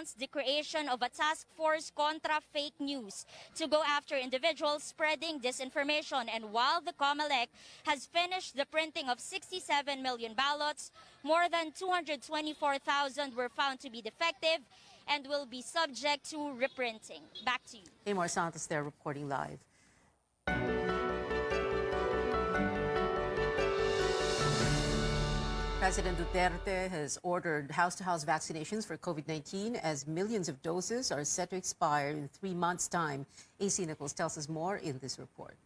announced the creation of a task force contra fake news to go after individuals spreading disinformation. And while the COMELEC has finished the printing of 67 million ballots, more than 224,000 were found to be defective and will be subject to reprinting. Back to you. Amor Santos there reporting live. President Duterte has ordered house-to-house vaccinations for COVID-19 as millions of doses are set to expire in 3 months' time. AC Nichols tells us more in this report.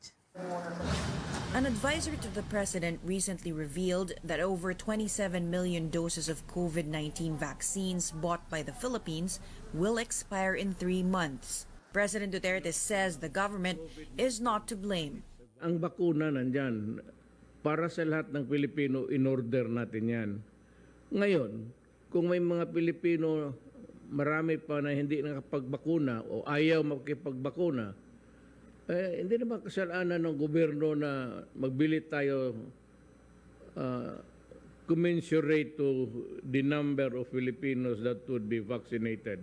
An advisor to the president recently revealed that over 27 million doses of COVID-19 vaccines bought by the Philippines will expire in 3 months. President Duterte says the government is not to blame. Ang bakuna nandyan. Para sa lahat ng Pilipino, in-order natin yan. Ngayon, kung may mga Pilipino, marami pa na hindi nakapagbakuna o ayaw makipagbakuna, hindi naman kasalanan ng gobyerno na magbili tayo commensurate to the number of Filipinos that would be vaccinated.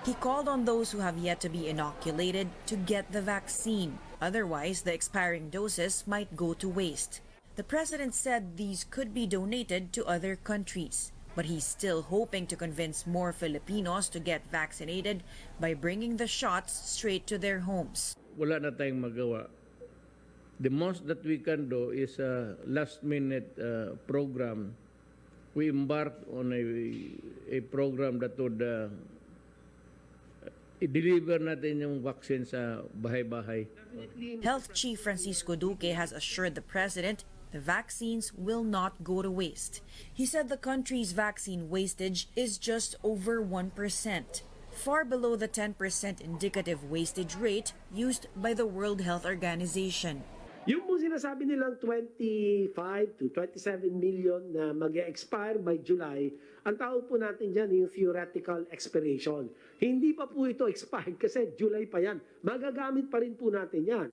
He called on those who have yet to be inoculated to get the vaccine. Otherwise, the expiring doses might go to waste. The president said these could be donated to other countries, but he's still hoping to convince more Filipinos to get vaccinated by bringing the shots straight to their homes. Wala na tayong magawa. The most that we can do is a last-minute program. We embarked on a program that would i-deliver natin yung vaccine sa bahay-bahay. Health Chief Francisco Duque has assured the president the vaccines will not go to waste. He said the country's vaccine wastage is just over 1%, far below the 10% indicative wastage rate used by the World Health Organization. Yung po sinasabi nilang 25 to 27 million na mag-expire by July, ang tawag po natin dyan yung theoretical expiration. Hindi pa po ito expired kasi July pa yan. Magagamit pa rin po natin yan.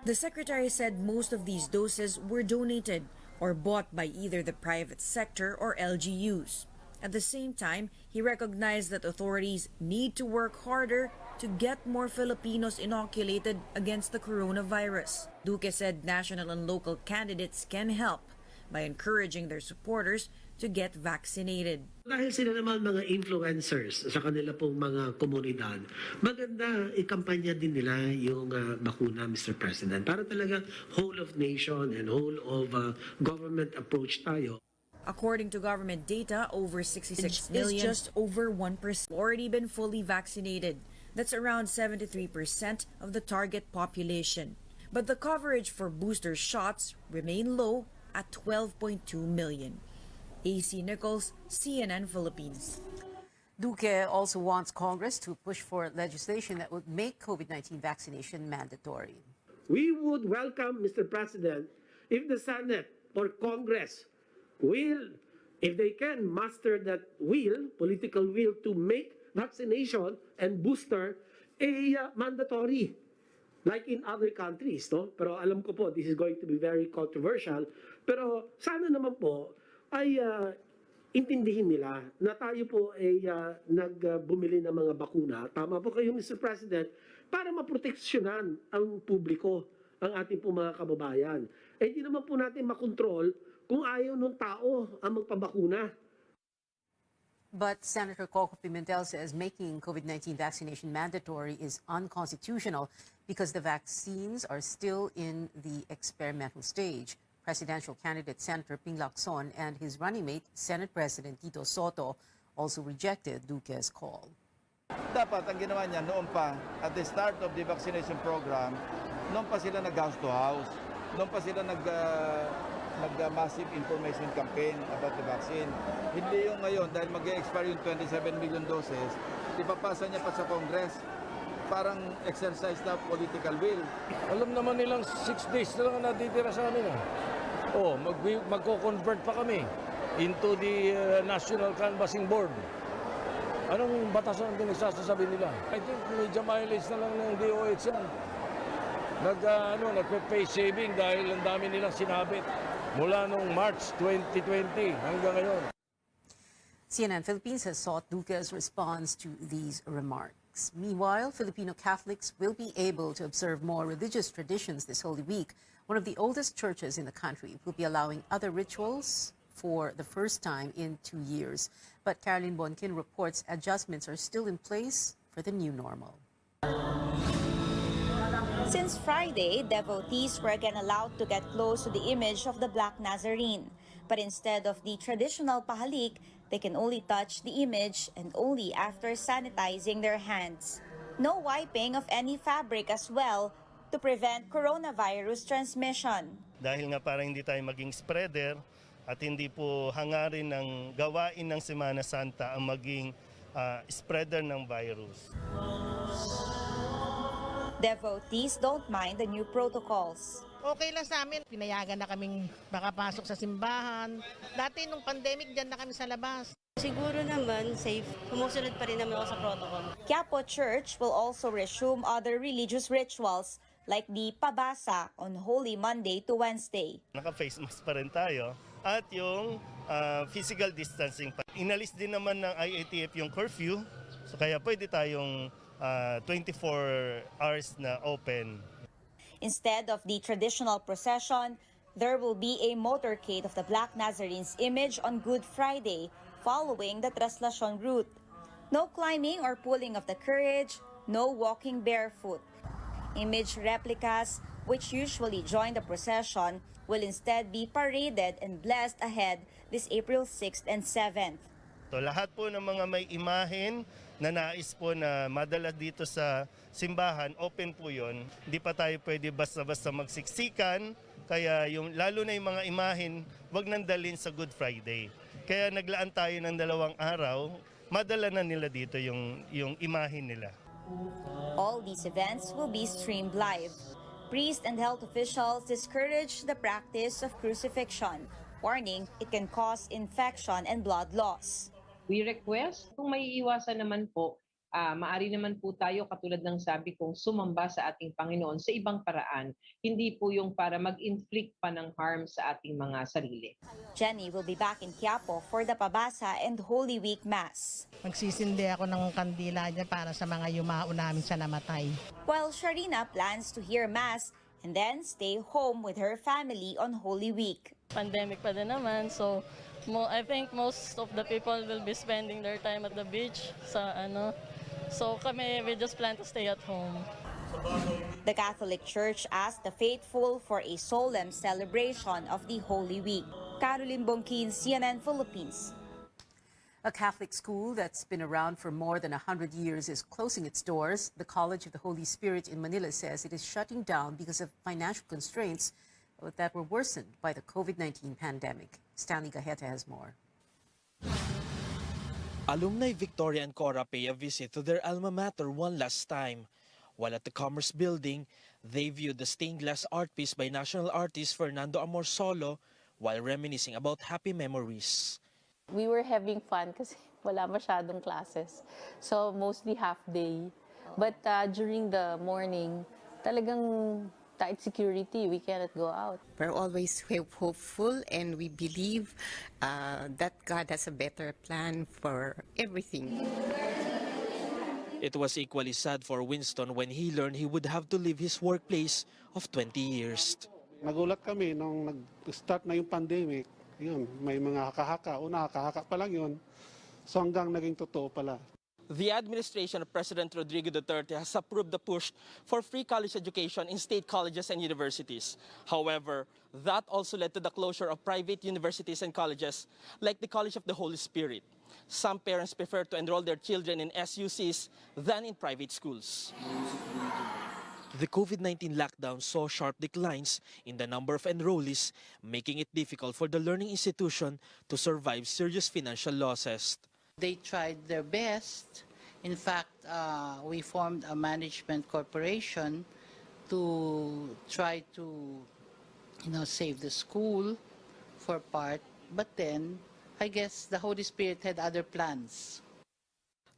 The secretary said most of these doses were donated or bought by either the private sector or LGUs. At the same time, he recognized that authorities need to work harder to get more Filipinos inoculated against the coronavirus. Duque said national and local candidates can help by encouraging their supporters to get vaccinated. Dahil sila naman mga influencers sa kanila pong mga komunidad, maganda ikampanya din nila yung bakuna, Mr. President, para talaga whole of nation and whole of government approach tayo. According to government data, over 66 million is just over 1% already been fully vaccinated. That's around 73% of the target population. But the coverage for booster shots remain low at 12.2 million. AC Nichols, CNN Philippines. Duque also wants Congress to push for legislation that would make COVID-19 vaccination mandatory. We would welcome, Mr. President, if the Senate or Congress will, if they can muster that will, political will, to make vaccination and booster mandatory, like in other countries, no? Pero alam ko po, this is going to be very controversial. Pero sana naman po ay intindihin nila na tayo po ay nagbumili ng mga bakuna. Tama po kayo, Mr. President, para maproteksyonan ang publiko, ang ating po mga kababayan. Eh di naman po natin makontrol kung ayaw ng tao ang magpabakuna. But Senator Coco Pimentel says making COVID-19 vaccination mandatory is unconstitutional because the vaccines are still in the experimental stage. Presidential candidate Senator Ping Lacson and his running mate, Senate President Tito Soto, also rejected Duque's call. Dapat ang ginawa niya noon pa, at the start of the vaccination program, noon pa sila nag-house to house, noon pa sila nag-massive information campaign about the vaccine. Hindi yung ngayon, dahil mag-expire yung 27 million doses, ipapasa niya pa sa Congress. Parang exercise na political will. Alam naman nilang 6 days na lang natitira sa amin. Oh, magko-convert pa kami into the National Canvassing Board. Anong batasan ang pinagsasasabi nila? I think media mileage na lang ng DOH yan. Nagpe-face saving dahil ang dami nilang sinabit mula noong March 2020 hanggang ngayon. CNN Philippines has sought Duque's response to these remarks. Meanwhile, Filipino Catholics will be able to observe more religious traditions this Holy Week. One of the oldest churches in the country will be allowing other rituals for the first time in 2 years. But Caroline Bonkin reports adjustments are still in place for the new normal. Since Friday, devotees were again allowed to get close to the image of the Black Nazarene. But instead of the traditional pahalik, they can only touch the image and only after sanitizing their hands. No wiping of any fabric as well to prevent coronavirus transmission. Dahil nga para hindi tayo maging spreader at hindi po hangarin ng gawain ng Semana Santa ang maging spreader ng virus. Devotees don't mind the new protocols. Okay lang sa amin, pinayagan na kaming makapasok sa simbahan. Dati nung pandemic, dyan na kami sa labas. Siguro naman safe. Sumusunod pa rin naman ako sa protocol. Quiapo Church will also resume other religious rituals like the pabasa on Holy Monday to Wednesday. Naka-face mask pa rin tayo at yung physical distancing. Inalis din naman ng IATF yung curfew, so kaya pwede tayong 24 hours na open. Instead of the traditional procession, there will be a motorcade of the Black Nazarene's image on Good Friday, following the Traslacion route. No climbing or pulling of the carriage, no walking barefoot. Image replicas, which usually join the procession, will instead be paraded and blessed ahead this April 6th and 7th. So lahat po ng mga may imahen na nais po na madala dito sa simbahan, open po yon. Hindi pa tayo pwede basta-basta magsiksikan, kaya lalo na yung mga imahen, wag nang dalhin sa Good Friday. Kaya naglaan tayo ng 2 araw, madala na nila dito yung imahen nila. All these events will be streamed live. Priests and health officials discourage the practice of crucifixion, warning it can cause infection and blood loss. We request, kung may iwasan naman po, maari naman po tayo, katulad ng sabi kong, sumamba sa ating Panginoon sa ibang paraan. Hindi po yung para mag-inflict pa ng harm sa ating mga sarili. Jenny will be back in Quiapo for the Pabasa and Holy Week Mass. Magsisindi ako ng kandila niya para sa mga yumao namin sa namatay. While Sharina plans to hear Mass and then stay home with her family on Holy Week. Pandemic pa din naman, so I think most of the people will be spending their time at the beach So kami, we just plan to stay at home. The Catholic Church asked the faithful for a solemn celebration of the Holy Week. Caroline Bonkin, CNN Philippines. A Catholic school that's been around for more than 100 years is closing its doors. The College of the Holy Spirit in Manila says it is shutting down because of financial constraints that were worsened by the COVID-19 pandemic. Stanley Gajeta has more. Alumni Victoria and Cora pay a visit to their alma mater one last time. While at the Commerce Building, they viewed the stained glass art piece by national artist Fernando Amorsolo while reminiscing about happy memories. We were having fun kasi wala masyadong classes. So mostly half day. But during the morning, talagang tight security, we cannot go out. We're always hopeful and we believe that God has a better plan for everything. It was equally sad for Winston when he learned he would have to leave his workplace of 20 years. Nagulat kami nung nag-start na yung pandemic. Yun, may mga haka-haka. Una, haka-haka pa lang yun. So hanggang naging totoo pala. The administration of President Rodrigo Duterte has approved the push for free college education in state colleges and universities. However, that also led to the closure of private universities and colleges like the College of the Holy Spirit. Some parents prefer to enroll their children in SUCs than in private schools. The COVID-19 lockdown saw sharp declines in the number of enrollees, making it difficult for the learning institution to survive serious financial losses. They tried their best. In fact, we formed a management corporation to try to, save the school for part. But then, I guess the Holy Spirit had other plans.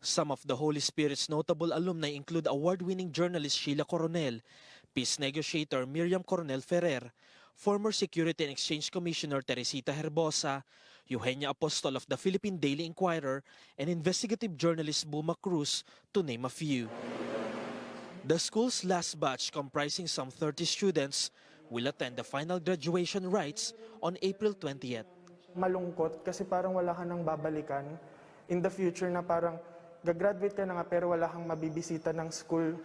Some of the Holy Spirit's notable alumni include award-winning journalist Sheila Coronel, peace negotiator Miriam Coronel Ferrer, former Security and Exchange Commissioner Teresita Herbosa, Eugenia Apostol of the Philippine Daily Inquirer, and investigative journalist Buma Cruz, to name a few. The school's last batch, comprising some 30 students, will attend the final graduation rites on April 20th. Malungkot kasi parang wala ka nang babalikan in the future na parang gagraduate ka na nga pero wala kang mabibisita ng school.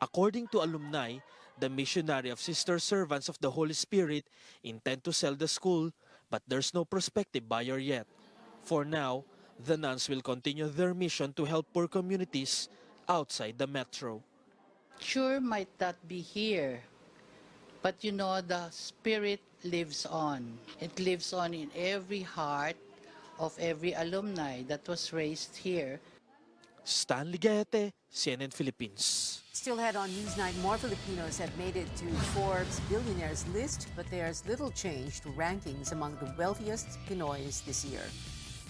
According to alumni, the missionary of Sister Servants of the Holy Spirit intend to sell the school, but there's no prospective buyer yet. For now, the nuns will continue their mission to help poor communities outside the metro. Sure might not be here, but you know, the spirit lives on. It lives on in every heart of every alumni that was raised here. Stanley Gaete, CNN Philippines. Still ahead on Newsnight, more Filipinos have made it to Forbes' billionaires list, but there's little change to rankings among the wealthiest Pinoys this year.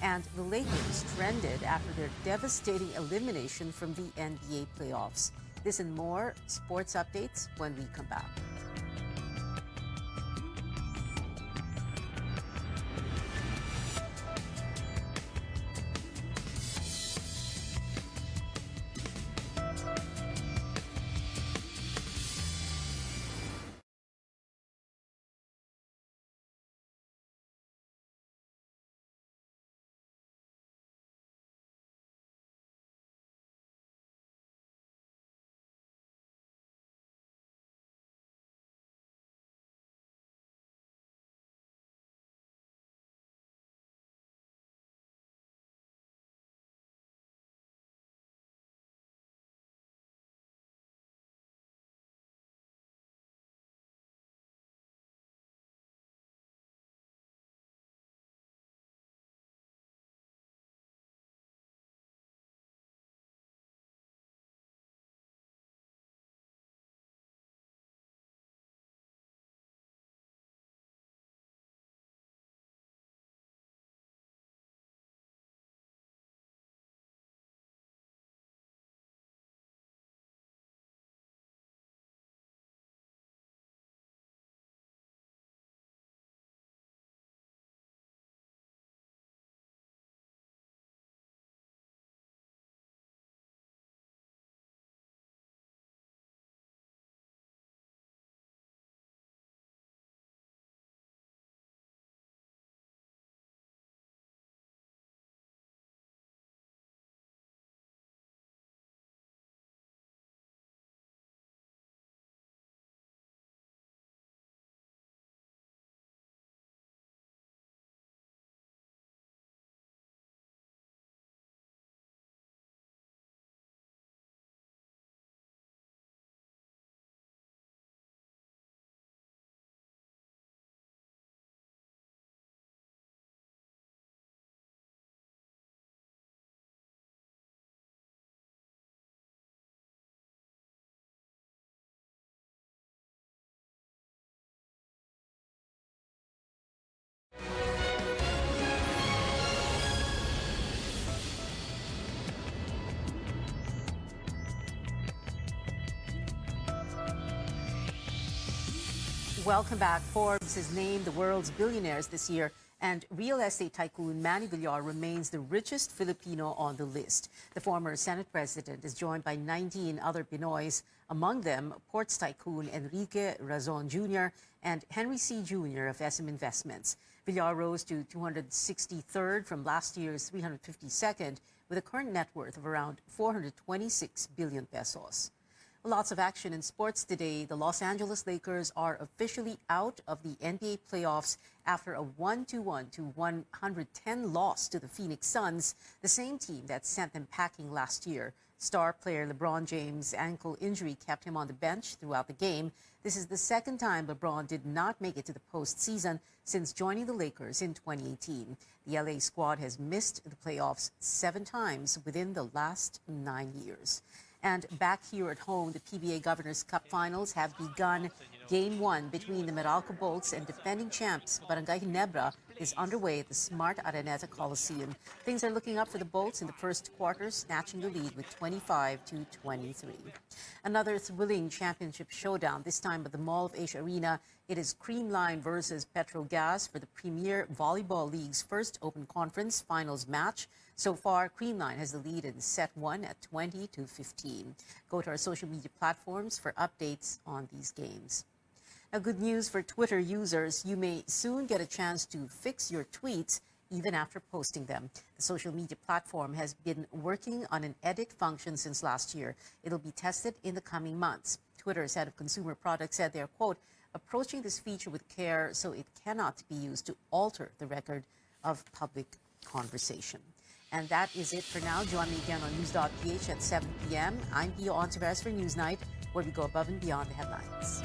And the Lakers trended after their devastating elimination from the NBA playoffs. This and more sports updates when we come back. Welcome back. Forbes has named the world's billionaires this year, and real estate tycoon Manny Villar remains the richest Filipino on the list. The former Senate president is joined by 19 other Pinoys, among them ports tycoon Enrique Razon Jr. and Henry C. Jr. of SM Investments. Villar rose to 263rd from last year's 352nd with a current net worth of around 426 billion pesos. Lots of action in sports today. The Los Angeles Lakers are officially out of the NBA playoffs after a 121-110 loss to the Phoenix Suns, the same team that sent them packing last year. Star player LeBron James' ankle injury kept him on the bench throughout the game. This is the second time LeBron did not make it to the postseason since joining the Lakers in 2018. The LA squad has missed the playoffs 7 times within the last 9 years. And back here at home, the PBA Governors Cup Finals have begun. Game 1 between the Meralco Bolts and defending champs Barangay Ginebra is underway at the Smart Araneta Coliseum. Things are looking up for the Bolts in the first quarter, snatching the lead with 25-23. Another thrilling championship showdown, this time at the Mall of Asia Arena. It is Creamline versus Petrogas for the Premier Volleyball League's first Open Conference Finals match. So far, Creamline has the lead in set 1 at 20-15. Go to our social media platforms for updates on these games. Now, good news for Twitter users. You may soon get a chance to fix your tweets even after posting them. The social media platform has been working on an edit function since last year. It'll be tested in the coming months. Twitter's head of consumer products said they're, quote, approaching this feature with care so it cannot be used to alter the record of public conversation. And that is it for now. Join me again on News.ph at 7 p.m. I'm Pio Ontiveros for Newsnight, where we go above and beyond the headlines.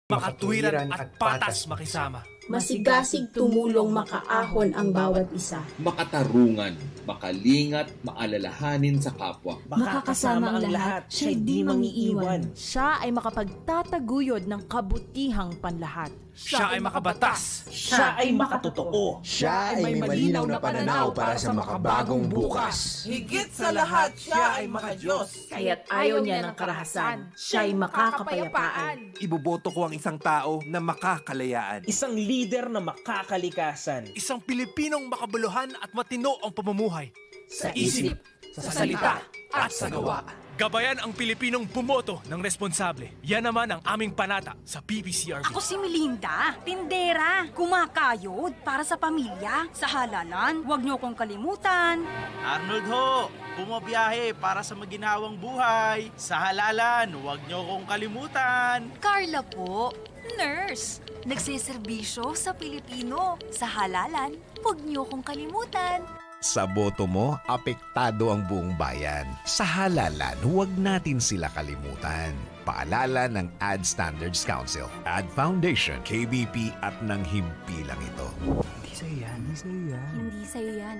Makatwiran at patas makisama. Masigasig tumulong makaahon ang bawat isa. Makatarungan, makalingat, maalalahanin sa kapwa. Makakasama ang lahat, siya'y di mangiiwan. Siya ay makapagtataguyod ng kabutihang panlahat. Siya ay makabatas. Siya ay makatotoo. Siya ay may malinaw na pananaw para sa makabagong bukas. Higit sa lahat, siya ay makadiyos. Kaya't ayaw niya ng karahasan, siya'y makakapayapaan. Iboboto ko ang isang tao na makakalayaan. Isang leader na makakalikasan. Isang Pilipinong makabuluhan at matino ang pamumuhay. Sa isip, sa salita, at sa gawa. Gabayan ang Pilipinong bumoto ng responsable. Yan naman ang aming panata sa PPCRB. Ako si Melinda, tindera, kumakayod para sa pamilya. Sa halalan, huwag niyo kong kalimutan. Arnold ho, bumabiyahe para sa maginhawang buhay. Sa halalan, huwag niyo kong kalimutan. Carla po, nurse, nagsiservisyo sa Pilipino. Sa halalan, huwag niyo kong kalimutan. Sa boto mo, apektado ang buong bayan. Sa halalan, huwag natin sila kalimutan. Paalala ng Ad Standards Council, Ad Foundation, KBP at ng himpilang ito. Hindi sa'yo yan, hindi sa'yo yan. Hindi sa'yo yan.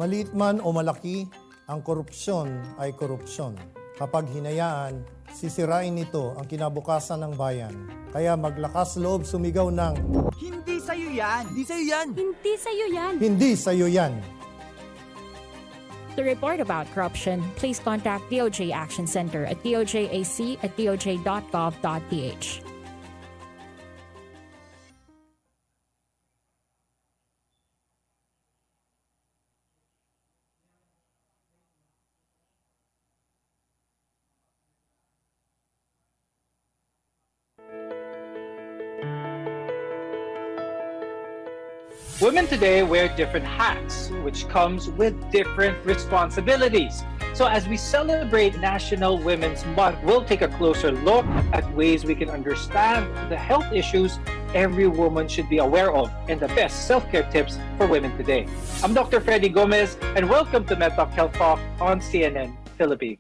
Maliit man o malaki, ang korupsyon ay korupsyon. Kapag hinayaan, sisirain nito ang kinabukasan ng bayan. Kaya maglakas loob sumigaw ng Hindi sa'yo yan! Hindi sa'yo yan! Hindi sa'yo yan. Hindi sa'yo yan! To report about corruption, please contact DOJ Action Center at dojAC@doj.gov.ph. Women today wear different hats, which comes with different responsibilities. So as we celebrate National Women's Month, we'll take a closer look at ways we can understand the health issues every woman should be aware of and the best self-care tips for women today. I'm Dr. Freddy Gomez, and welcome to MedTalk Health Talk on CNN Philippines.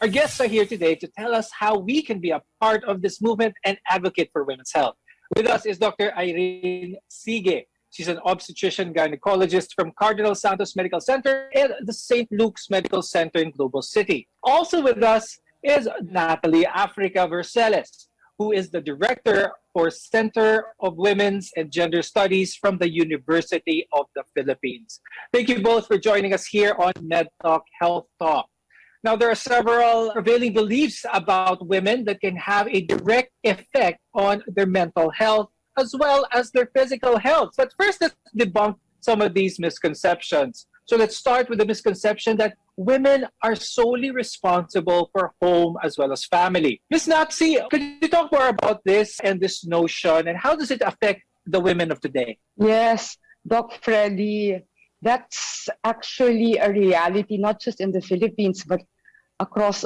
Our guests are here today to tell us how we can be a part of this movement and advocate for women's health. With us is Dr. Irene Sige. She's an obstetrician gynecologist from Cardinal Santos Medical Center and the St. Luke's Medical Center in Global City. Also with us is Natalie Africa Verceles, who is the Director for Center of Women's and Gender Studies from the University of the Philippines. Thank you both for joining us here on MedTalk Health Talk. Now, there are several prevailing beliefs about women that can have a direct effect on their mental health as well as their physical health. But first, let's debunk some of these misconceptions. So let's start with the misconception that women are solely responsible for home as well as family. Ms. Natsi, could you talk more about this and this notion, and how does it affect the women of today? Yes, Doc Freddy, that's actually a reality, not just in the Philippines, but across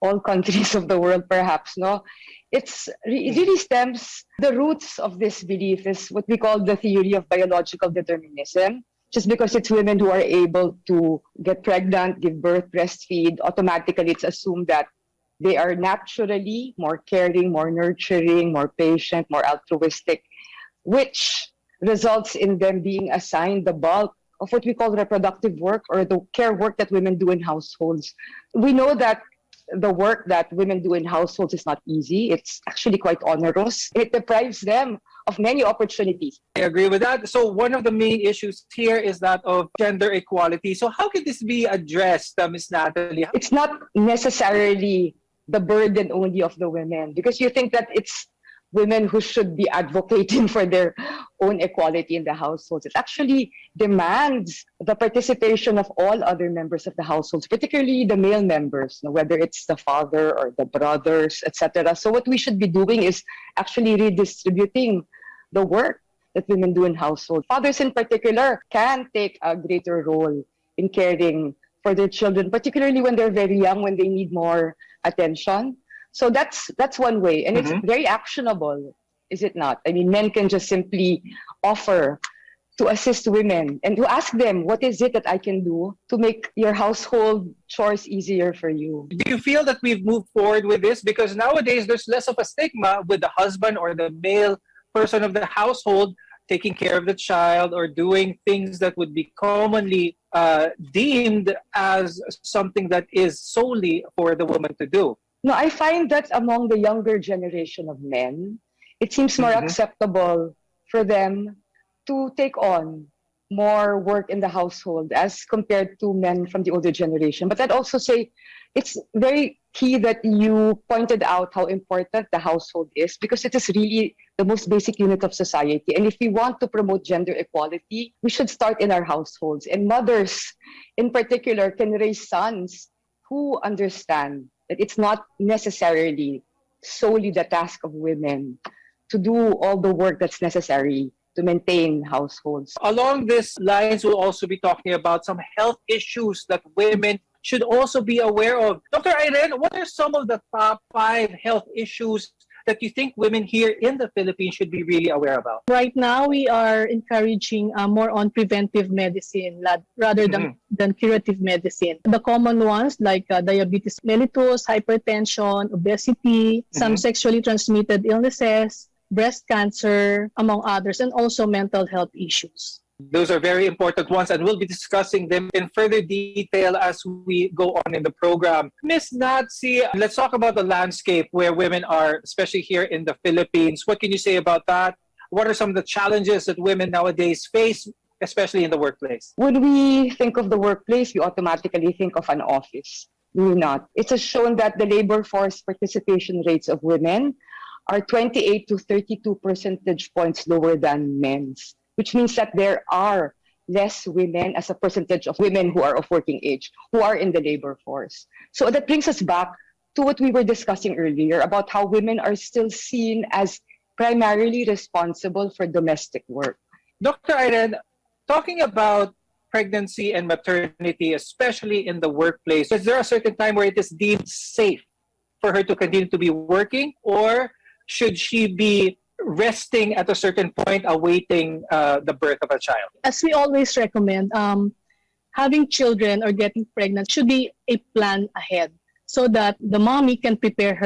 all countries of the world, perhaps, no? It really stems, the roots of this belief is what we call the theory of biological determinism. Just because it's women who are able to get pregnant, give birth, breastfeed, automatically it's assumed that they are naturally more caring, more nurturing, more patient, more altruistic, which results in them being assigned the bulk of what we call reproductive work or the care work that women do in households. We know that the work that women do in households is not easy. It's actually quite onerous. It deprives them of many opportunities. I agree with that. So one of the main issues here is that of gender equality. So how can this be addressed, Ms. Natalie? It's not necessarily the burden only of the women, because you think that it's women who should be advocating for their own equality in the households. It actually demands the participation of all other members of the households, particularly the male members, whether it's the father or the brothers, etc. So what we should be doing is actually redistributing the work that women do in households. Fathers in particular can take a greater role in caring for their children, particularly when they're very young, when they need more attention. So that's one way, and it's very actionable, is it not? I mean, men can just simply offer to assist women and to ask them, what is it that I can do to make your household chores easier for you? Do you feel that we've moved forward with this? Because nowadays there's less of a stigma with the husband or the male person of the household taking care of the child or doing things that would be commonly deemed as something that is solely for the woman to do. No, I find that among the younger generation of men, it seems more acceptable for them to take on more work in the household as compared to men from the older generation. But I'd also say it's very key that you pointed out how important the household is, because it is really the most basic unit of society. And if we want to promote gender equality, we should start in our households. And mothers, in particular, can raise sons who understand that it's not necessarily solely the task of women to do all the work that's necessary to maintain households. Along these lines, we'll also be talking about some health issues that women should also be aware of. Dr. Irene, what are some of the top 5 health issues that you think women here in the Philippines should be really aware about? Right now, we are encouraging more on preventive medicine rather than curative medicine. The common ones like diabetes mellitus, hypertension, obesity, some sexually transmitted illnesses, breast cancer, among others, and also mental health issues. Those are very important ones, and we'll be discussing them in further detail as we go on in the program. Ms. Natsi, let's talk about the landscape where women are, especially here in the Philippines. What can you say about that? What are some of the challenges that women nowadays face, especially in the workplace? When we think of the workplace, we automatically think of an office. Do not. It has shown that the labor force participation rates of women are 28 to 32 percentage points lower than men's, which means that there are less women as a percentage of women who are of working age, who are in the labor force. So that brings us back to what we were discussing earlier about how women are still seen as primarily responsible for domestic work. Dr. Irene, talking about pregnancy and maternity, especially in the workplace, is there a certain time where it is deemed safe for her to continue to be working, or should she be resting at a certain point, awaiting the birth of a child? As we always recommend, having children or getting pregnant should be a plan ahead so that the mommy can prepare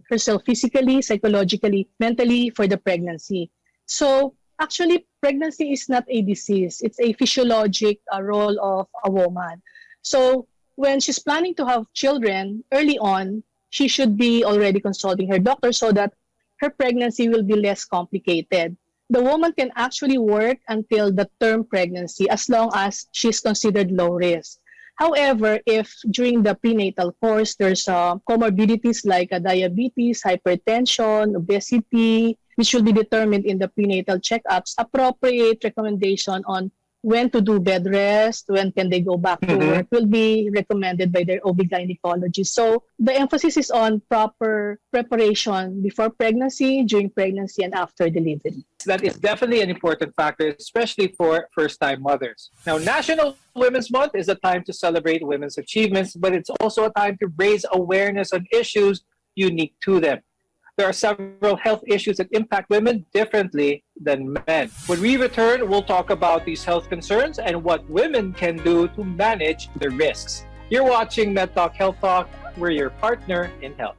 herself physically, psychologically, mentally for the pregnancy. So actually, pregnancy is not a disease. It's a physiologic role of a woman. So when she's planning to have children early on, she should be already consulting her doctor so that her pregnancy will be less complicated. The woman can actually work until the term pregnancy as long as she's considered low risk. However, if during the prenatal course there's comorbidities like diabetes, hypertension, obesity, which will be determined in the prenatal checkups, appropriate recommendation on when to do bed rest, when can they go back to work, will be recommended by their OB-gynecologist. So the emphasis is on proper preparation before pregnancy, during pregnancy, and after delivery. That is definitely an important factor, especially for first-time mothers. Now, National Women's Month is a time to celebrate women's achievements, but it's also a time to raise awareness on issues unique to them. There are several health issues that impact women differently than men. When we return, we'll talk about these health concerns and what women can do to manage the risks. You're watching MedTalk Health Talk. We're your partner in health.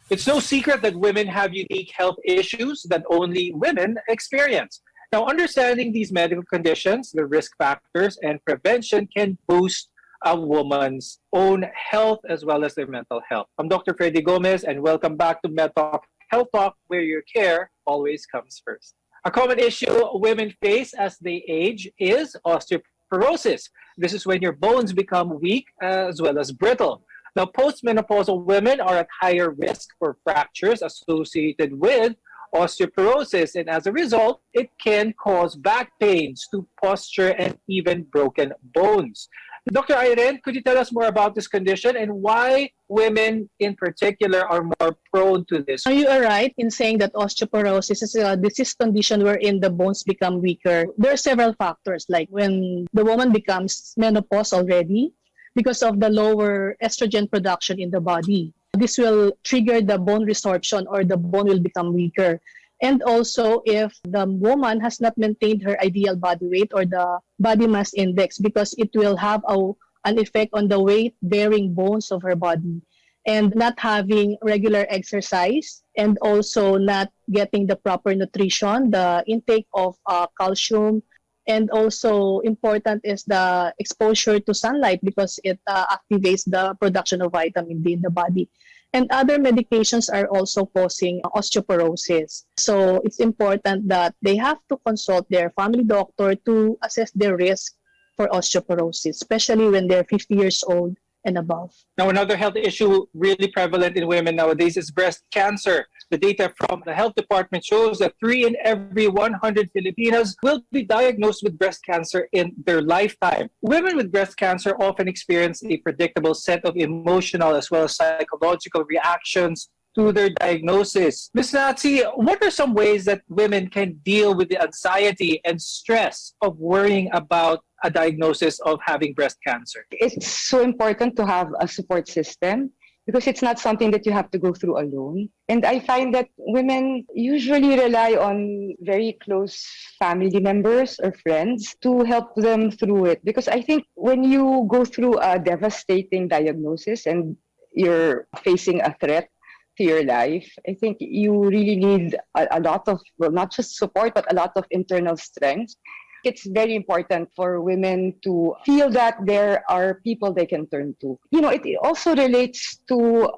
It's no secret that women have unique health issues that only women experience. Now, understanding these medical conditions, the risk factors, and prevention can boost a woman's own health as well as their mental health. I'm Dr. Freddy Gomez, and welcome back to MedTalk Health Talk, where your care always comes first. A common issue women face as they age is osteoporosis. This is when your bones become weak as well as brittle. Now, postmenopausal women are at higher risk for fractures associated with osteoporosis, and as a result, it can cause back pains to posture and even broken bones. Dr. Irene, could you tell us more about this condition and why women in particular are more prone to this? You are right in saying that osteoporosis is a disease condition wherein the bones become weaker. There are several factors, like when the woman becomes menopause already, because of the lower estrogen production in the body. This will trigger the bone resorption, or the bone will become weaker. And also if the woman has not maintained her ideal body weight or the body mass index, because it will have an effect on the weight-bearing bones of her body. And not having regular exercise, and also not getting the proper nutrition, the intake of calcium. And also important is the exposure to sunlight, because it activates the production of vitamin D in the body. And other medications are also causing osteoporosis. So it's important that they have to consult their family doctor to assess their risk for osteoporosis, especially when they're 50 years old and above. Now, another health issue really prevalent in women nowadays is breast cancer. The data from the health department shows that 3 in every 100 Filipinas will be diagnosed with breast cancer in their lifetime. Women with breast cancer often experience a predictable set of emotional as well as psychological reactions to their diagnosis. Ms. Natsi, what are some ways that women can deal with the anxiety and stress of worrying about a diagnosis of having breast cancer? It's so important to have a support system, because it's not something that you have to go through alone. And I find that women usually rely on very close family members or friends to help them through it. Because I think when you go through a devastating diagnosis and you're facing a threat to your life, I think you really need a lot of, well, not just support, but a lot of internal strength. It's very important for women to feel that there are people they can turn to. You know, it also relates to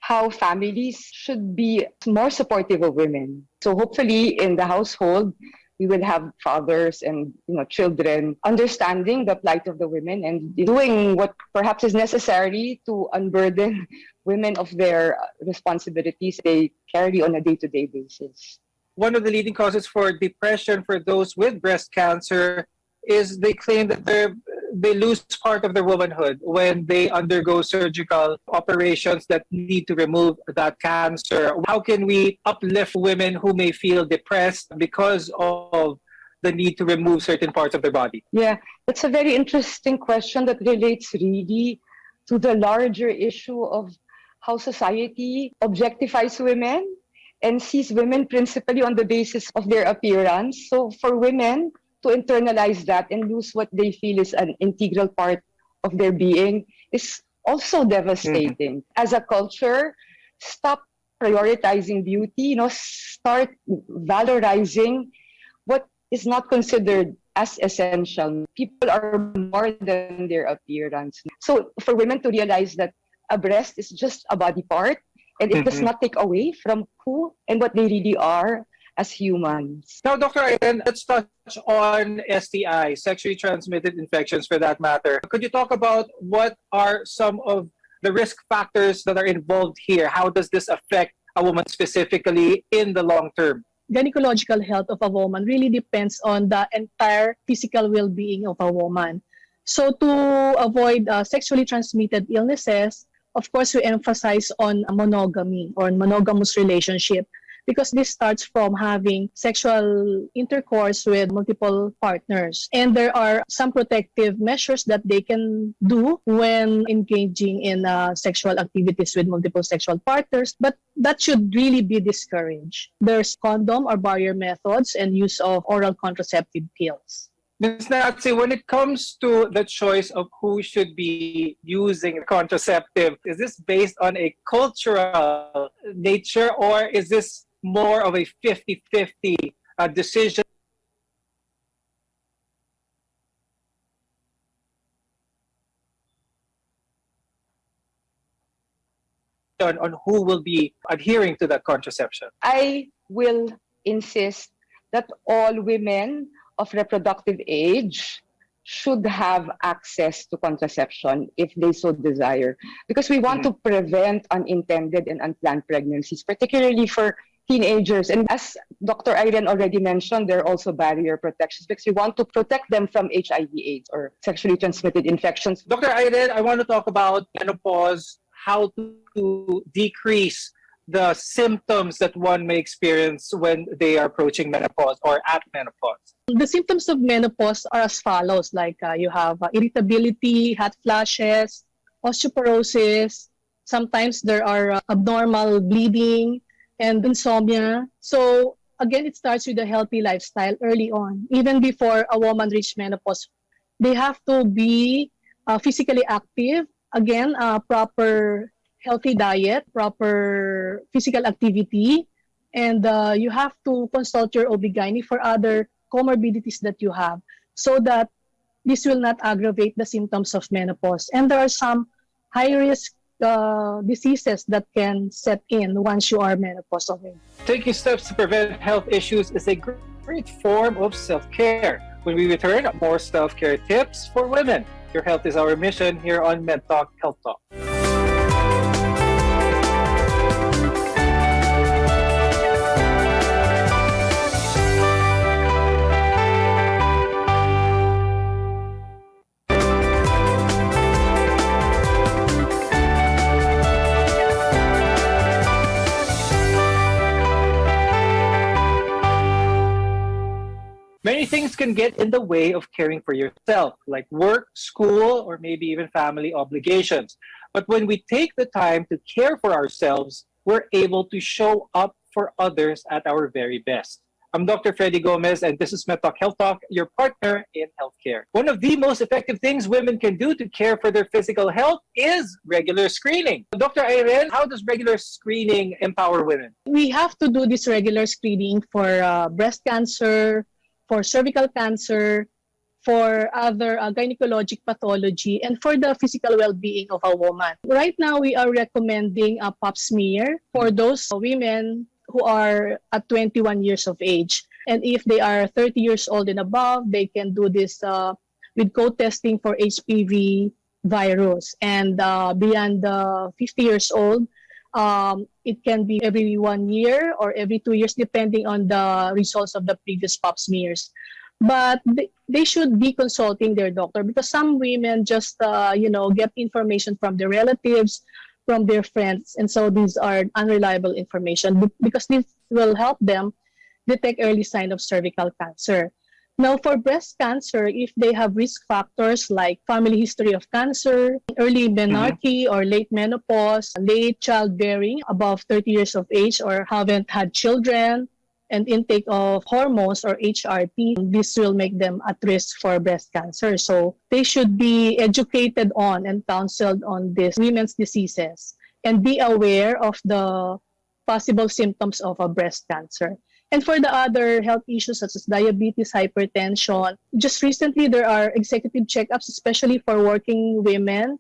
how families should be more supportive of women. So hopefully in the household, we will have fathers and children understanding the plight of the women and doing what perhaps is necessary to unburden women of their responsibilities they carry on a day-to-day basis. One of the leading causes for depression for those with breast cancer is they claim that they lose part of their womanhood when they undergo surgical operations that need to remove that cancer. How can we uplift women who may feel depressed because of the need to remove certain parts of their body? Yeah, that's a very interesting question that relates really to the larger issue of how society objectifies women and sees women principally on the basis of their appearance. So for women to internalize that and lose what they feel is an integral part of their being is also devastating. As a culture, stop prioritizing beauty, start valorizing what is not considered as essential. People are more than their appearance. So for women to realize that a breast is just a body part and it does not take away from who and what they really are as humans. Now, Dr. Irene, let's touch on STI, sexually transmitted infections for that matter. Could you talk about what are some of the risk factors that are involved here? How does this affect a woman specifically in the long term? Gynecological health of a woman really depends on the entire physical well-being of a woman. So to avoid sexually transmitted illnesses, of course, we emphasize on monogamy or monogamous relationship because this starts from having sexual intercourse with multiple partners. And there are some protective measures that they can do when engaging in sexual activities with multiple sexual partners, but that should really be discouraged. There's condom or barrier methods and use of oral contraceptive pills. Ms. Natsi, when it comes to the choice of who should be using contraceptive, is this based on a cultural nature or is this more of a 50-50 decision? On who will be adhering to that contraception? I will insist that all women of reproductive age should have access to contraception if they so desire, because we want to prevent unintended and unplanned pregnancies, particularly for teenagers. And as Dr. Irene already mentioned, there are also barrier protections because we want to protect them from HIV/AIDS or sexually transmitted infections. Dr. Irene, I want to talk about menopause, how to decrease the symptoms that one may experience when they are approaching menopause or at menopause. The symptoms of menopause are as follows, like you have irritability, hot flashes, osteoporosis. Sometimes there are abnormal bleeding and insomnia. So again, it starts with a healthy lifestyle early on. Even before a woman reaches menopause, they have to be physically active. Again, proper healthy diet, proper physical activity, and you have to consult your OB/GYN for other comorbidities that you have so that this will not aggravate the symptoms of menopause. And there are some high-risk diseases that can set in once you are menopausal. Taking steps to prevent health issues is a great form of self-care. When we return, more self-care tips for women. Your health is our mission here on MedTalk Health Talk. Many things can get in the way of caring for yourself, like work, school, or maybe even family obligations. But when we take the time to care for ourselves, we're able to show up for others at our very best. I'm Dr. Freddy Gomez, and this is MedTalk Health Talk, your partner in healthcare. One of the most effective things women can do to care for their physical health is regular screening. Dr. Irene, how does regular screening empower women? We have to do this regular screening for breast cancer, for cervical cancer, for other gynecologic pathology, and for the physical well-being of a woman. Right now, we are recommending a pap smear for those women who are at 21 years of age. And if they are 30 years old and above, they can do this with co-testing for HPV virus. And beyond 50 years old, it can be every 1 year or every 2 years, depending on the results of the previous pap smears. But they should be consulting their doctor because some women just, get information from their relatives, from their friends. And so these are unreliable information because this will help them detect early sign of cervical cancer. Now, for breast cancer, if they have risk factors like family history of cancer, early menarche or late menopause, late childbearing above 30 years of age or haven't had children, and intake of hormones or HRT, this will make them at risk for breast cancer. So they should be educated on and counseled on these women's diseases and be aware of the possible symptoms of a breast cancer. And for the other health issues such as diabetes, hypertension, just recently there are executive checkups, especially for working women.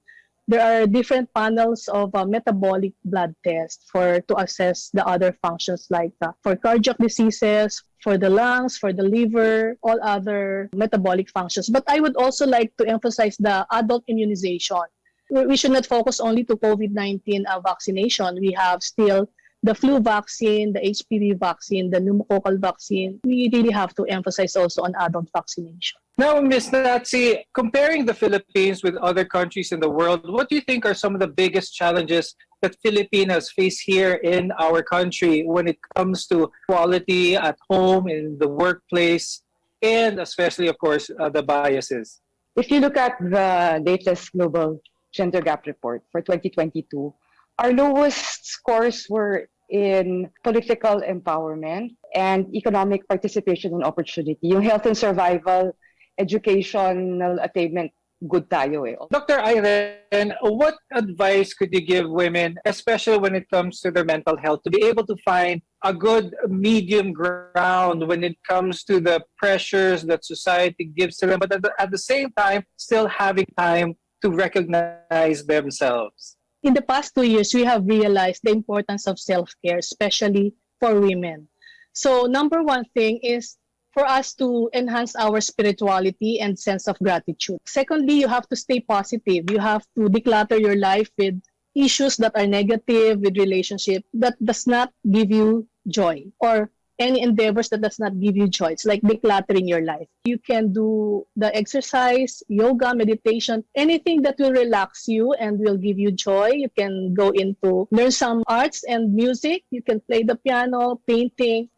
There are different panels of metabolic blood tests to assess the other functions like for cardiac diseases, for the lungs, for the liver, all other metabolic functions. But I would also like to emphasize the adult immunization. We should not focus only to COVID-19 vaccination. We have still the flu vaccine, the HPV vaccine, the pneumococcal vaccine. We really have to emphasize also on adult vaccination. Now, Ms. Natsi, comparing the Philippines with other countries in the world, what do you think are some of the biggest challenges that Filipinos face here in our country when it comes to equality at home, in the workplace, and especially, of course, the biases? If you look at the latest Global Gender Gap Report for 2022, our lowest scores were in political empowerment and economic participation and opportunity. Yung health and survival, educational attainment, good tayo eh. Dr. Irene, what advice could you give women, especially when it comes to their mental health, to be able to find a good medium ground when it comes to the pressures that society gives to them, but at the same time, still having time to recognize themselves? In the past 2 years, we have realized the importance of self-care, especially for women. So number one thing is for us to enhance our spirituality and sense of gratitude. Secondly, you have to stay positive. You have to declutter your life with issues that are negative, with relationship that does not give you joy, or any endeavors that does not give you joy. It's like decluttering your life. You can do the exercise, yoga, meditation, anything that will relax you and will give you joy. You can go into learn some arts and music. You can play the piano, painting.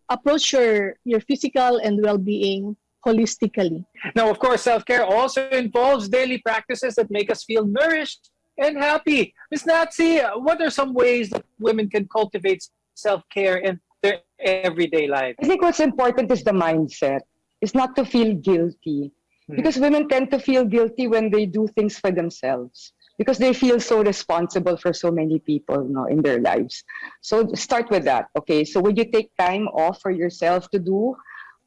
Approach your physical and well-being holistically. Now, of course, self-care also involves daily practices that make us feel nourished and happy. Ms. Natsi, what are some ways that women can cultivate self-care in their everyday life? I think what's important is the mindset. It's not to feel guilty. Because women tend to feel guilty when they do things for themselves. Because they feel so responsible for so many people, in their lives. So start with that, okay? So when you take time off for yourself to do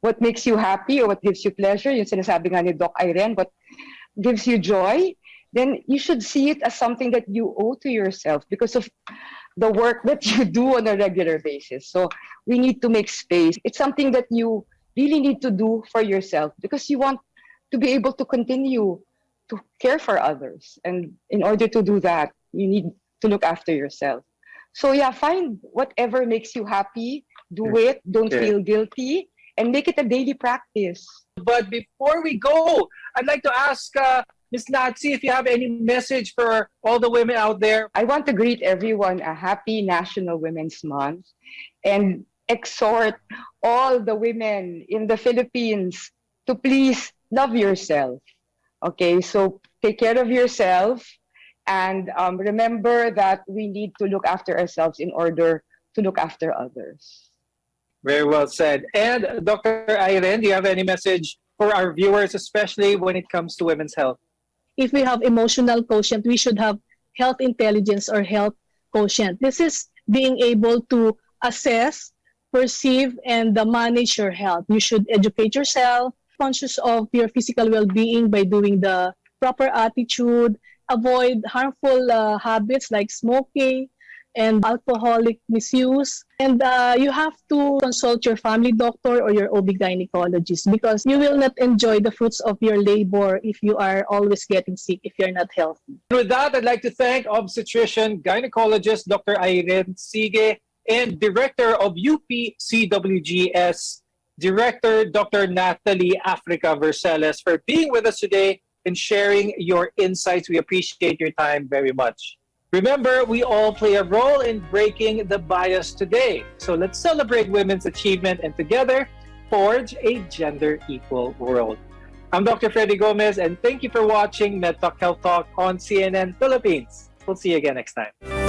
what makes you happy or what gives you pleasure, yung sinasabi nga ni Doc Irene, what gives you joy, then you should see it as something that you owe to yourself because of the work that you do on a regular basis. So we need to make space. It's something that you really need to do for yourself because you want to be able to continue to care for others. And in order to do that, you need to look after yourself. So yeah, find whatever makes you happy, do it, don't feel guilty, and make it a daily practice. But before we go, I'd like to ask Ms. Natsi if you have any message for all the women out there. I want to greet everyone a happy National Women's Month and exhort all the women in the Philippines to please love yourself. Okay, so take care of yourself and remember that we need to look after ourselves in order to look after others. Very well said. And Dr. Irene, do you have any message for our viewers, especially when it comes to women's health? If we have emotional quotient, we should have health intelligence or health quotient. This is being able to assess, perceive, and manage your health. You should educate yourself, conscious of your physical well-being by doing the proper attitude, avoid harmful habits like smoking and alcoholic misuse. And you have to consult your family doctor or your OB-gynecologist because you will not enjoy the fruits of your labor if you are always getting sick, if you're not healthy. With that, I'd like to thank obstetrician gynecologist Dr. Irene Sige and Director of UPCWGS, Director Dr. Natalie Africa Verceles for being with us today and sharing your insights. We appreciate your time very much. Remember, we all play a role in breaking the bias today. So let's celebrate women's achievement and together, forge a gender-equal world. I'm Dr. Freddy Gomez, and thank you for watching MedTalk Health Talk on CNN Philippines. We'll see you again next time.